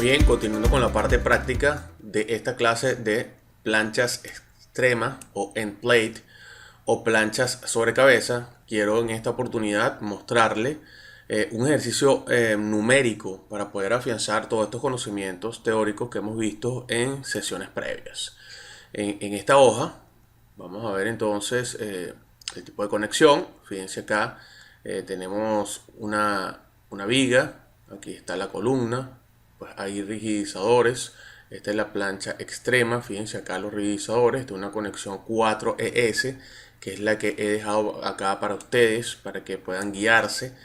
bien, continuando con la parte práctica de esta clase de planchas extremas o end plate o planchas sobre cabeza, quiero en esta oportunidad mostrarle un ejercicio numérico para poder afianzar todos estos conocimientos teóricos que hemos visto en sesiones previas. En esta hoja vamos a ver entonces el tipo de conexión. Fíjense acá, tenemos una viga, aquí está la columna, pues hay rigidizadores. Esta es la plancha extrema, fíjense acá los rigidizadores. Esta es una conexión 4ES, que es la que he dejado acá para ustedes, para que puedan guiarse.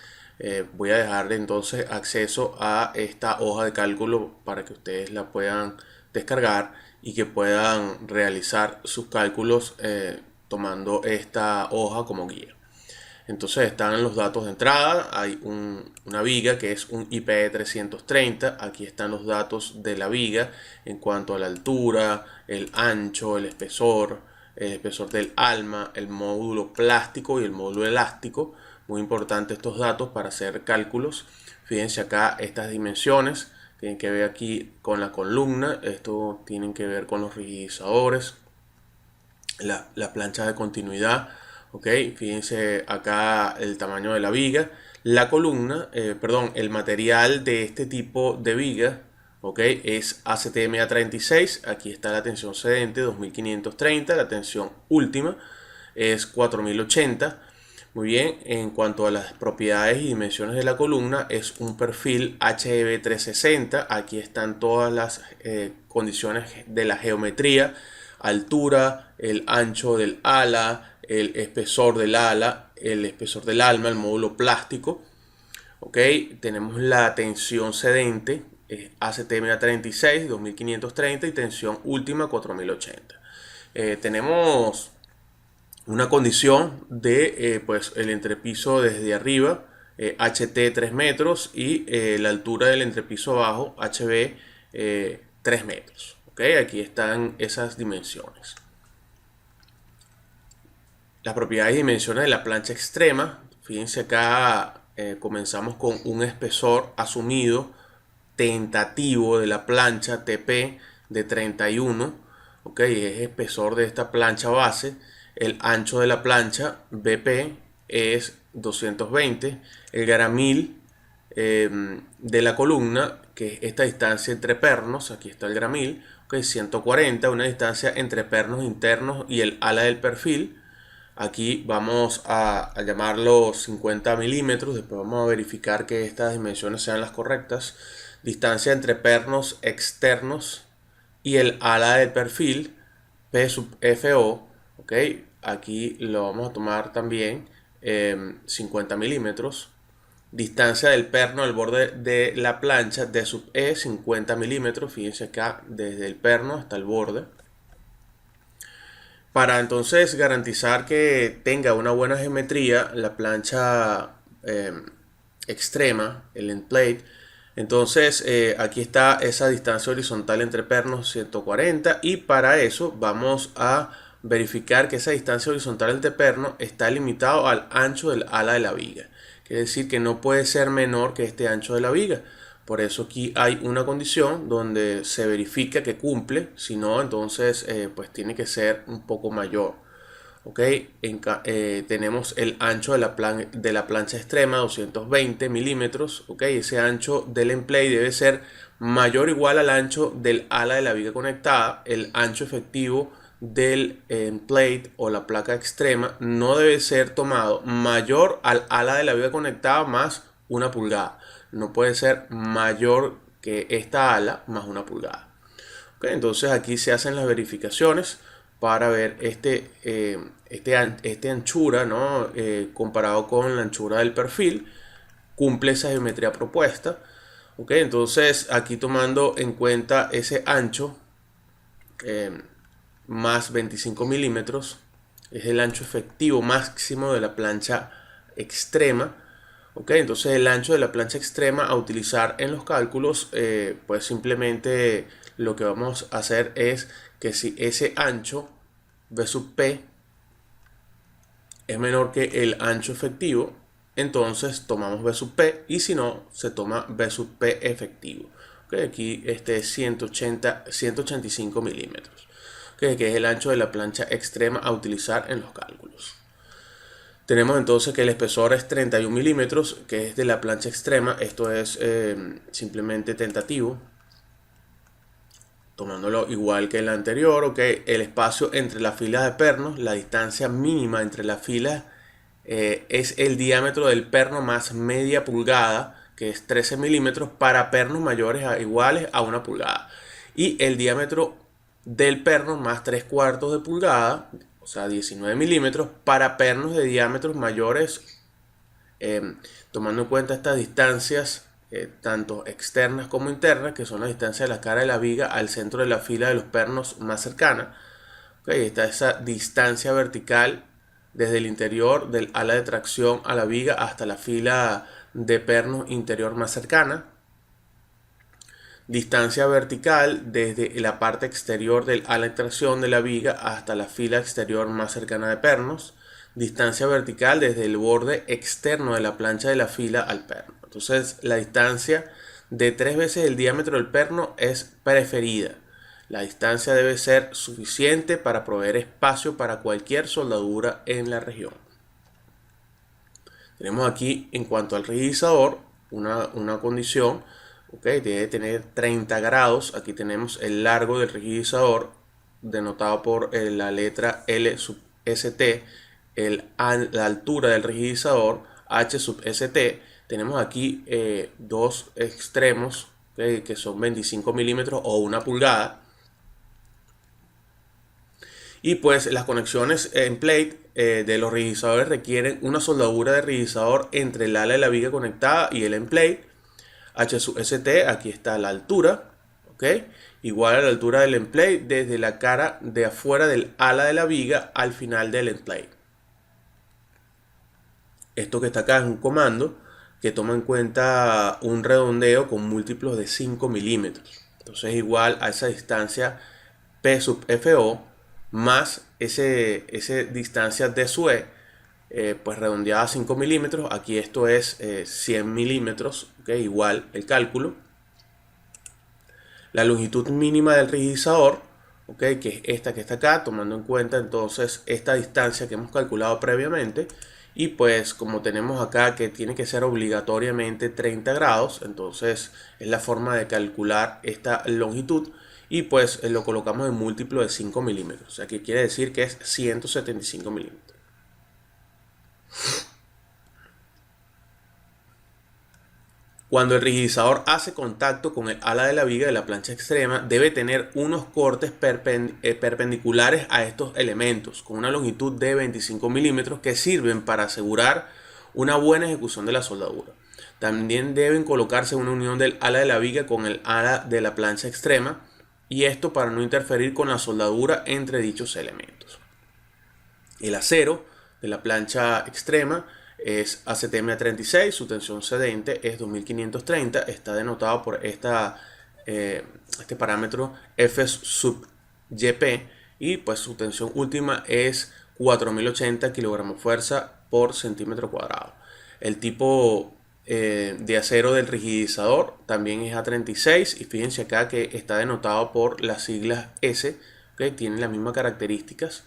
Voy a dejarle entonces acceso a esta hoja de cálculo para que ustedes la puedan descargar y que puedan realizar sus cálculos tomando esta hoja como guía. Entonces están los datos de entrada, hay una viga que es un IPE 330, aquí están los datos de la viga en cuanto a la altura, el ancho, el espesor del alma, el módulo plástico y el módulo elástico. Muy importante estos datos para hacer cálculos. Fíjense acá estas dimensiones, tienen que ver aquí con la columna, esto tienen que ver con los rigidizadores, la plancha de continuidad. Ok, fíjense acá el tamaño de la viga, la columna, el material de este tipo de viga, ok, es ACTM A36, aquí está la tensión cedente 2530, la tensión última es 4080. Muy bien, en cuanto a las propiedades y dimensiones de la columna, es un perfil HEB 360, aquí están todas las condiciones de la geometría, altura, el ancho del ala, el espesor del ala, el espesor del alma, el módulo plástico. Ok, tenemos la tensión cedente, ACTM A36, 2530 y tensión última 4080. Tenemos una condición de pues el entrepiso desde arriba, HT 3 metros y la altura del entrepiso abajo, HB 3 metros. Okay, aquí están esas dimensiones. Las propiedades y dimensiones de la plancha extrema. Fíjense acá, comenzamos con un espesor asumido tentativo de la plancha TP de 31. Ok, es espesor de esta plancha base. El ancho de la plancha BP es 220. El gramil de la columna, que es esta distancia entre pernos, aquí está el gramil, okay, 140, una distancia entre pernos internos y el ala del perfil. Aquí vamos a llamarlo 50 milímetros, después vamos a verificar que estas dimensiones sean las correctas. Distancia entre pernos externos y el ala del perfil, P sub FO, ok, aquí lo vamos a tomar también 50 milímetros. Distancia del perno al borde de la plancha, D sub E, 50 milímetros, fíjense acá, desde el perno hasta el borde. Para entonces garantizar que tenga una buena geometría, la plancha extrema, el end plate, entonces aquí está esa distancia horizontal entre pernos 140 y para eso vamos a verificar que esa distancia horizontal entre pernos está limitado al ancho del ala de la viga. Quiere decir que no puede ser menor que este ancho de la viga. Por eso aquí hay una condición donde se verifica que cumple, si no, entonces pues tiene que ser un poco mayor. Ok, tenemos el ancho de la plancha extrema, 220 milímetros. Ok, ese ancho del end plate debe ser mayor o igual al ancho del ala de la viga conectada. El ancho efectivo del end plate o la placa extrema no debe ser tomado mayor al ala de la viga conectada más 1 pulgada. No puede ser mayor que esta ala más 1 pulgada. Okay, entonces aquí se hacen las verificaciones para ver este anchura, ¿no? Comparado con la anchura del perfil, cumple esa geometría propuesta. Okay, entonces aquí tomando en cuenta ese ancho más 25 milímetros, es el ancho efectivo máximo de la plancha extrema. Ok, entonces el ancho de la plancha extrema a utilizar en los cálculos, pues simplemente lo que vamos a hacer es que si ese ancho B sub P es menor que el ancho efectivo, entonces tomamos B sub P y si no, se toma B sub P efectivo. Okay, aquí este es 185 milímetros, okay, que es el ancho de la plancha extrema a utilizar en los cálculos. Tenemos entonces que el espesor es 31 milímetros, que es de la plancha extrema. Esto es simplemente tentativo, tomándolo igual que el anterior. Okay. El espacio entre las filas de pernos, la distancia mínima entre las filas es el diámetro del perno más media pulgada, que es 13 milímetros para pernos mayores a iguales a 1 pulgada. Y el diámetro del perno más 3/4 de pulgada, o sea 19 milímetros, para pernos de diámetros mayores, tomando en cuenta estas distancias, tanto externas como internas, que son la distancia de la cara de la viga al centro de la fila de los pernos más cercana. Okay, está esa distancia vertical desde el interior del ala de tracción a la viga hasta la fila de pernos interior más cercana. Distancia vertical desde la parte exterior del ala de tracción de la viga hasta la fila exterior más cercana de pernos. Distancia vertical desde el borde externo de la plancha de la fila al perno. Entonces la distancia de 3 veces el diámetro del perno es preferida. La distancia debe ser suficiente para proveer espacio para cualquier soldadura en la región. Tenemos aquí, en cuanto al rigidizador, una condición, okay, debe tener 30 grados. Aquí tenemos el largo del rigidizador, denotado por la letra L sub ST, la altura del rigidizador, H sub ST. Tenemos aquí dos extremos, okay, que son 25 milímetros o 1 pulgada. Y pues las conexiones en plate de los rigidizadores requieren una soldadura de rigidizador entre el ala de la viga conectada y el end plate. H sub ST, aquí está la altura, ¿okay? Igual a la altura del end plate desde la cara de afuera del ala de la viga al final del end plate. Esto que está acá es un comando que toma en cuenta un redondeo con múltiplos de 5 milímetros. Entonces igual a esa distancia P sub FO más ese distancia D sub E, pues redondeada a 5 milímetros. Aquí esto es 100 milímetros, ¿okay? Igual el cálculo. La longitud mínima del rigidizador, ¿okay? Que es esta que está acá, tomando en cuenta entonces esta distancia que hemos calculado previamente. Y pues como tenemos acá que tiene que ser obligatoriamente 30 grados, entonces es la forma de calcular esta longitud. Y pues lo colocamos en múltiplo de 5 milímetros, o sea que quiere decir que es 175 milímetros. Cuando el rigidizador hace contacto con el ala de la viga de la plancha extrema, debe tener unos cortes perpendiculares a estos elementos, con una longitud de 25 milímetros que sirven para asegurar una buena ejecución de la soldadura. También deben colocarse una unión del ala de la viga con el ala de la plancha extrema, y esto para no interferir con la soldadura entre dichos elementos. El acero de la plancha extrema es ACTM A36, su tensión cedente es 2530, está denotado por este parámetro F sub YP, y pues su tensión última es 4080 kgF por centímetro cuadrado. El tipo de acero del rigidizador también es A36, y fíjense acá que está denotado por las siglas S, que tienen las mismas características.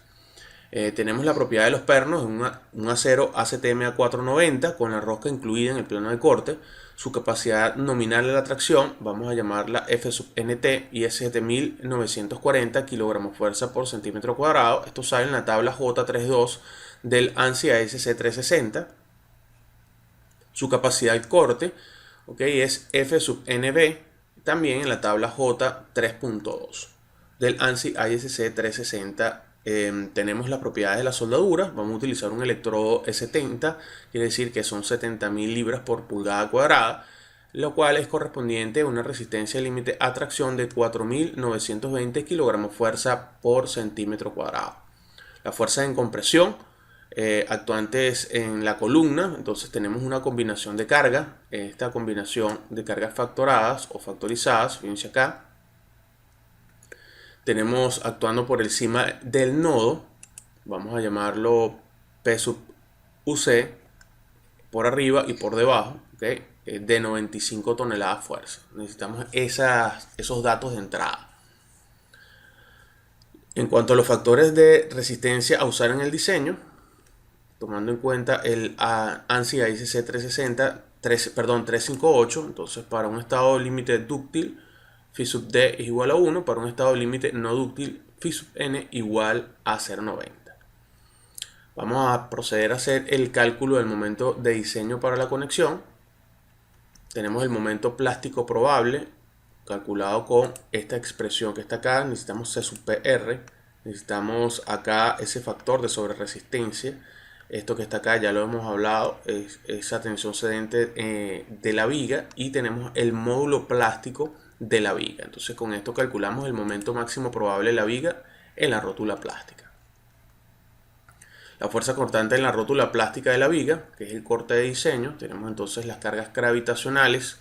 Tenemos la propiedad de los pernos, un acero ACTM A490 con la rosca incluida en el plano de corte. Su capacidad nominal de la tracción, vamos a llamarla F sub NT, y es 7940 kgF por centímetro cuadrado. Esto sale en la tabla J32 del ANSI ASC 360. Su capacidad de corte, okay, es F sub NB, también en la tabla J3.2 del ANSI ASC 360. Tenemos las propiedades de la soldadura. Vamos a utilizar un electrodo E70, quiere decir que son 70.000 libras por pulgada cuadrada, lo cual es correspondiente a una resistencia límite a tracción de 4.920 kgF por centímetro cuadrado. Las fuerzas en compresión actuantes en la columna, entonces tenemos una combinación de carga. Esta combinación de cargas factoradas o factorizadas, fíjense acá, tenemos actuando por encima del nodo, vamos a llamarlo P sub UC, por arriba y por debajo, ¿okay? de 95 toneladas fuerza. Necesitamos esos datos de entrada. En cuanto a los factores de resistencia a usar en el diseño, tomando en cuenta el ANSI AICC 358, entonces para un estado límite dúctil, phi sub d es igual a 1, para un estado límite no dúctil, phi sub n igual a 0,90. Vamos a proceder a hacer el cálculo del momento de diseño para la conexión. Tenemos el momento plástico probable calculado con esta expresión que está acá. Necesitamos C sub PR, necesitamos acá ese factor de sobreresistencia. Esto que está acá ya lo hemos hablado, es esa tensión cedente de la viga, y tenemos el módulo plástico de la viga. Entonces con esto calculamos el momento máximo probable de la viga en la rótula plástica. La fuerza cortante en la rótula plástica de la viga, que es el corte de diseño, tenemos entonces las cargas gravitacionales,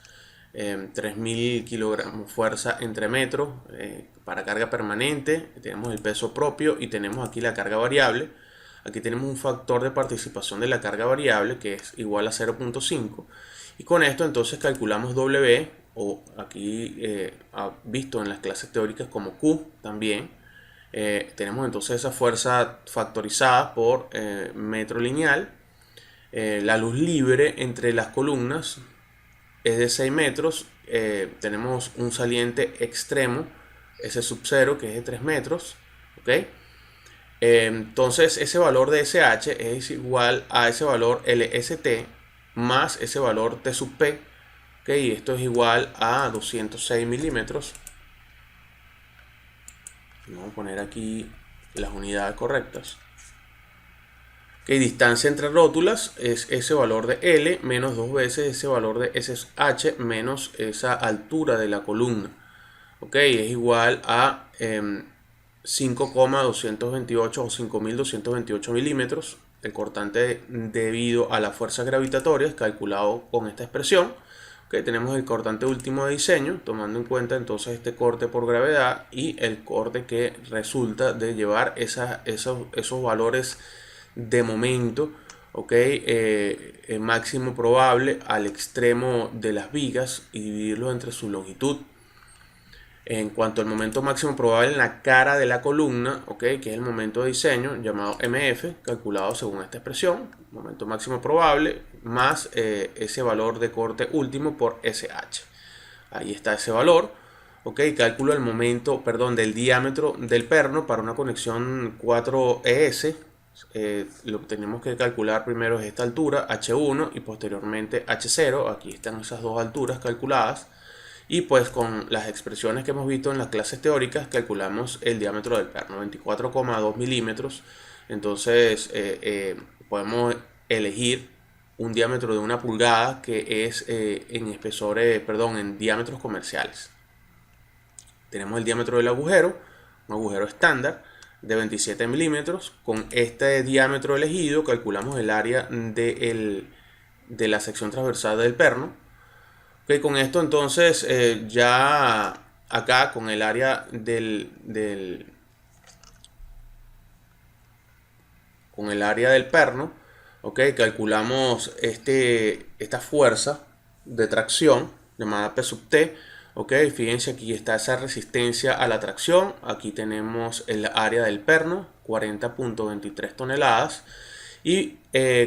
3000 kilogramos fuerza entre metros para carga permanente, tenemos el peso propio y tenemos aquí la carga variable. Aquí tenemos un factor de participación de la carga variable que es igual a 0.5, y con esto entonces calculamos W, o aquí visto en las clases teóricas como Q también. Tenemos entonces esa fuerza factorizada por metro lineal. La luz libre entre las columnas es de 6 metros. Tenemos un saliente extremo, S sub 0, que es de 3 metros. ¿Okay? Entonces ese valor de SH es igual a ese valor LST más ese valor T sub P. ¿Okay? Y esto es igual a 206 milímetros. Vamos a poner aquí las unidades correctas. Okay, distancia entre rótulas es ese valor de L menos 2 veces ese valor de SH menos esa altura de la columna. Okay, es igual a 5,228 o 5.228 milímetros. El cortante debido a la fuerza gravitatoria es calculado con esta expresión. Okay, tenemos el cortante último de diseño, tomando en cuenta entonces este corte por gravedad y el corte que resulta de llevar esos valores de momento, el máximo probable al extremo de las vigas y dividirlo entre su longitud. En cuanto al momento máximo probable en la cara de la columna, que es el momento de diseño llamado MF, calculado según esta expresión, momento máximo probable más ese valor de corte último por SH. Ahí está ese valor. Cálculo del diámetro del perno para una conexión 4ES. Lo que tenemos que calcular primero es esta altura, H1, y posteriormente H0. Aquí están esas dos alturas calculadas. Y pues con las expresiones que hemos visto en las clases teóricas calculamos el diámetro del perno, 24,2 milímetros. Entonces podemos elegir un diámetro de 1 pulgada que es en diámetros comerciales. Tenemos el diámetro del agujero, un agujero estándar de 27 milímetros. Con este diámetro elegido calculamos el área de la sección transversal del perno. Con esto entonces ya acá con el área con el área del perno, calculamos esta fuerza de tracción llamada P sub T. Fíjense, aquí está esa resistencia a la tracción. Aquí tenemos el área del perno, 40.23 toneladas, y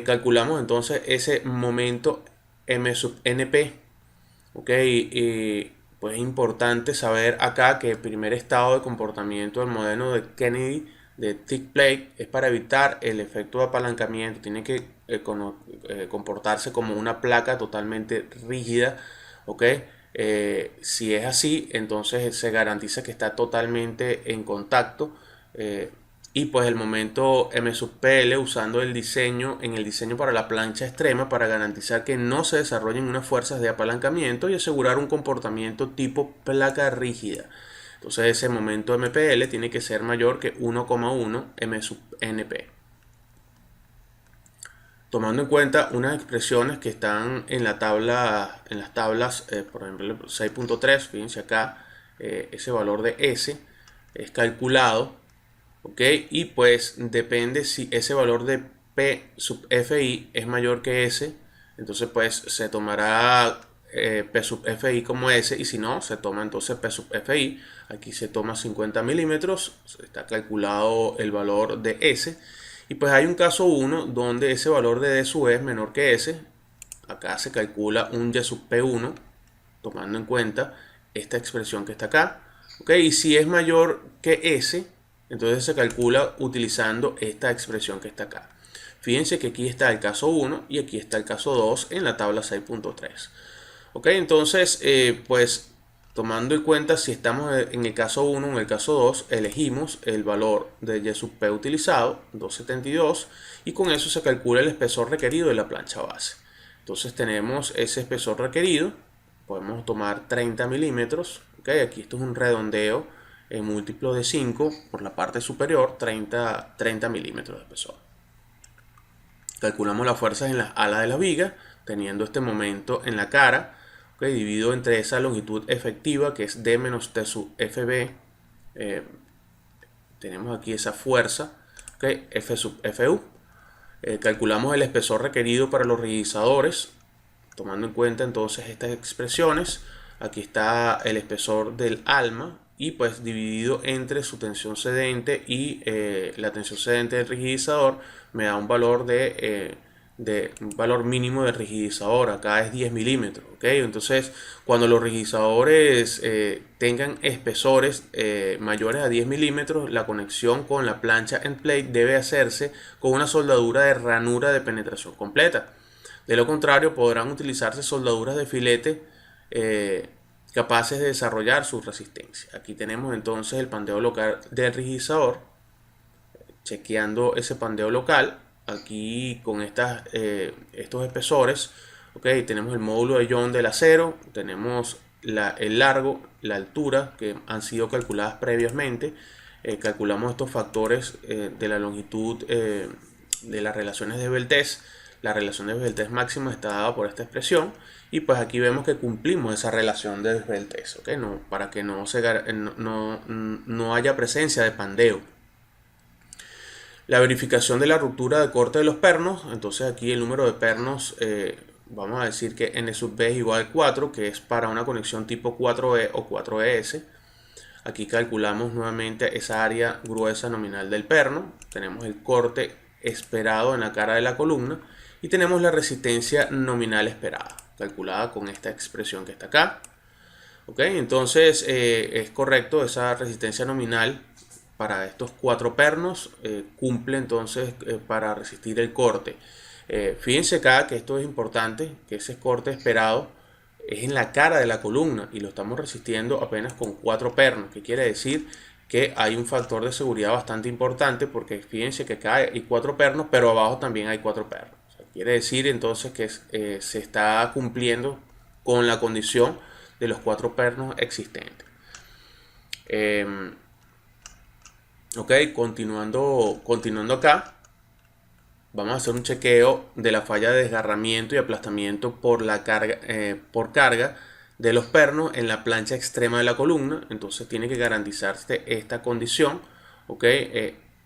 calculamos entonces ese momento M sub NP. Pues es importante saber acá que el primer estado de comportamiento del modelo de Kennedy de thick plate es para evitar el efecto de apalancamiento. Tiene que comportarse como una placa totalmente rígida. Si es así, entonces se garantiza que está totalmente en contacto. Y pues el momento M sub PL usando en el diseño para la plancha extrema para garantizar que no se desarrollen unas fuerzas de apalancamiento y asegurar un comportamiento tipo placa rígida. Entonces ese momento MPL tiene que ser mayor que 1,1 M sub NP. Tomando en cuenta unas expresiones que están en las tablas, por ejemplo 6.3, fíjense acá, ese valor de S es calculado. Y pues depende si ese valor de P sub FI es mayor que S, entonces pues se tomará P sub FI como S, y si no, se toma entonces P sub FI. Aquí se toma 50 milímetros, está calculado el valor de S, y pues hay un caso 1 donde ese valor de D sub E es menor que S. Acá se calcula un Y sub P1 tomando en cuenta esta expresión que está acá, ¿ok? Y si es mayor que S, entonces se calcula utilizando esta expresión que está acá. Fíjense que aquí está el caso 1 y aquí está el caso 2 en la tabla 6.3. Ok, entonces, pues tomando en cuenta si estamos en el caso 1 o en el caso 2, elegimos el valor de Y sub P utilizado, 272, y con eso se calcula el espesor requerido de la plancha base. Entonces tenemos ese espesor requerido, podemos tomar 30 milímetros, ok, aquí esto es un redondeo en múltiplo de 5 por la parte superior, 30 milímetros de espesor. Calculamos las fuerzas en las alas de la viga, teniendo este momento en la cara, okay, dividido entre esa longitud efectiva que es D menos T sub FB. Tenemos aquí esa fuerza, okay, F sub FU. Calculamos el espesor requerido para los rigidizadores, tomando en cuenta entonces estas expresiones. Aquí está el espesor del alma y pues dividido entre su tensión cedente y la tensión cedente del rigidizador me da un valor un valor mínimo de rigidizador. Acá es 10 milímetros, ¿ok? Entonces cuando los rigidizadores tengan espesores mayores a 10 milímetros, la conexión con la plancha end plate debe hacerse con una soldadura de ranura de penetración completa. De lo contrario, podrán utilizarse soldaduras de filete capaces de desarrollar su resistencia. Aquí tenemos entonces el pandeo local del rigidizador, chequeando ese pandeo local. Aquí con estos espesores, okay, tenemos el módulo de Young del acero, tenemos el largo, la altura que han sido calculadas previamente. Calculamos estos factores de la longitud de las relaciones de Beltès. La relación de Beltès máxima está dada por esta expresión, y pues aquí vemos que cumplimos esa relación de Beltès, ¿okay? Para que no haya presencia de pandeo. La verificación de la ruptura de corte de los pernos, entonces aquí el número de pernos, vamos a decir que N sub B es igual a 4, que es para una conexión tipo 4E o 4ES. Aquí calculamos nuevamente esa área gruesa nominal del perno, tenemos el corte esperado en la cara de la columna y tenemos la resistencia nominal esperada, calculada con esta expresión que está acá. ¿Ok? Entonces es correcto, esa resistencia nominal para estos 4 pernos cumple entonces para resistir el corte. Fíjense acá que esto es importante, que ese corte esperado es en la cara de la columna y lo estamos resistiendo apenas con 4 pernos, que quiere decir que hay un factor de seguridad bastante importante, porque fíjense que acá hay 4 pernos, pero abajo también hay 4 pernos. O sea, quiere decir entonces que se está cumpliendo con la condición de los 4 pernos existentes. Ok, continuando acá, vamos a hacer un chequeo de la falla de desgarramiento y aplastamiento por carga de los pernos en la plancha extrema de la columna. Entonces tiene que garantizarse esta condición. Ok,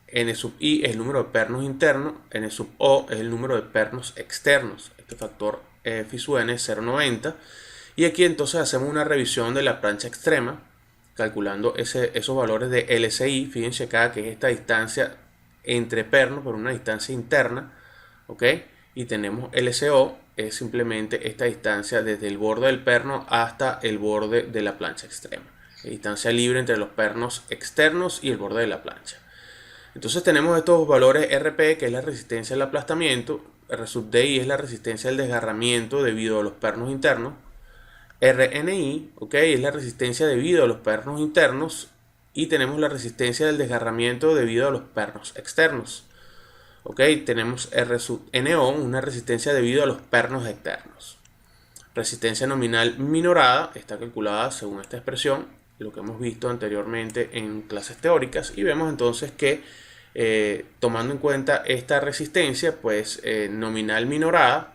N sub I es el número de pernos internos, N sub O es el número de pernos externos. Este factor F sub N es 0,90. Y aquí entonces hacemos una revisión de la plancha extrema, calculando esos valores de LCI. Fíjense acá que es esta distancia entre pernos por una distancia interna, ¿ok? Y tenemos LCO, es simplemente esta distancia desde el borde del perno hasta el borde de la plancha extrema, la distancia libre entre los pernos externos y el borde de la plancha. Entonces tenemos estos valores RP, que es la resistencia al aplastamiento, R sub DI es la resistencia al desgarramiento debido a los pernos internos, RNI, okay, es la resistencia debido a los pernos internos, y tenemos la resistencia del desgarramiento debido a los pernos externos. Okay, tenemos R sub NO, una resistencia debido a los pernos externos. Resistencia nominal minorada está calculada según esta expresión, lo que hemos visto anteriormente en clases teóricas, y vemos entonces que tomando en cuenta esta resistencia, pues nominal minorada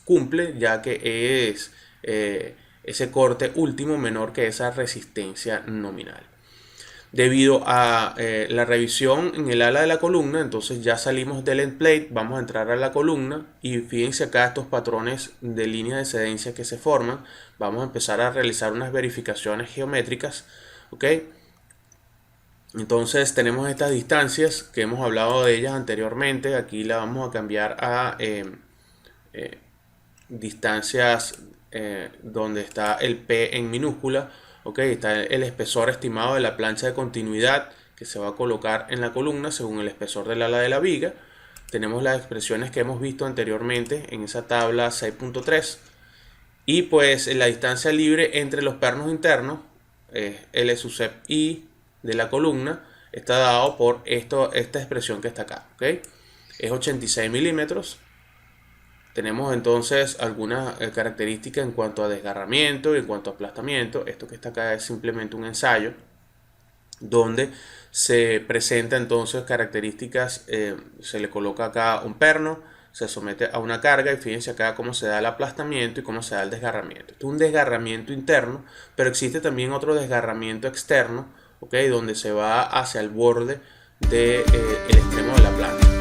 cumple, ya que es ese corte último menor que esa resistencia nominal. Debido a la revisión en el ala de la columna, entonces ya salimos del end plate, vamos a entrar a la columna y fíjense acá estos patrones de líneas de excedencia que se forman. Vamos a empezar a realizar unas verificaciones geométricas, ¿ok? Entonces tenemos estas distancias que hemos hablado de ellas anteriormente. Aquí la vamos a cambiar a distancias donde está el P en minúscula. Ok, está el espesor estimado de la plancha de continuidad que se va a colocar en la columna según el espesor del ala de la viga. Tenemos las expresiones que hemos visto anteriormente en esa tabla 6.3. Y pues la distancia libre entre los pernos internos, L sub sep I de la columna, está dado por esta expresión que está acá. ¿Okay? Es 86 milímetros. Tenemos entonces algunas características en cuanto a desgarramiento y en cuanto a aplastamiento. Esto que está acá es simplemente un ensayo donde se presenta entonces características, se le coloca acá un perno, se somete a una carga y fíjense acá cómo se da el aplastamiento y cómo se da el desgarramiento. Esto es un desgarramiento interno, pero existe también otro desgarramiento externo, ¿okay? Donde se va hacia el borde del extremo de la plancha.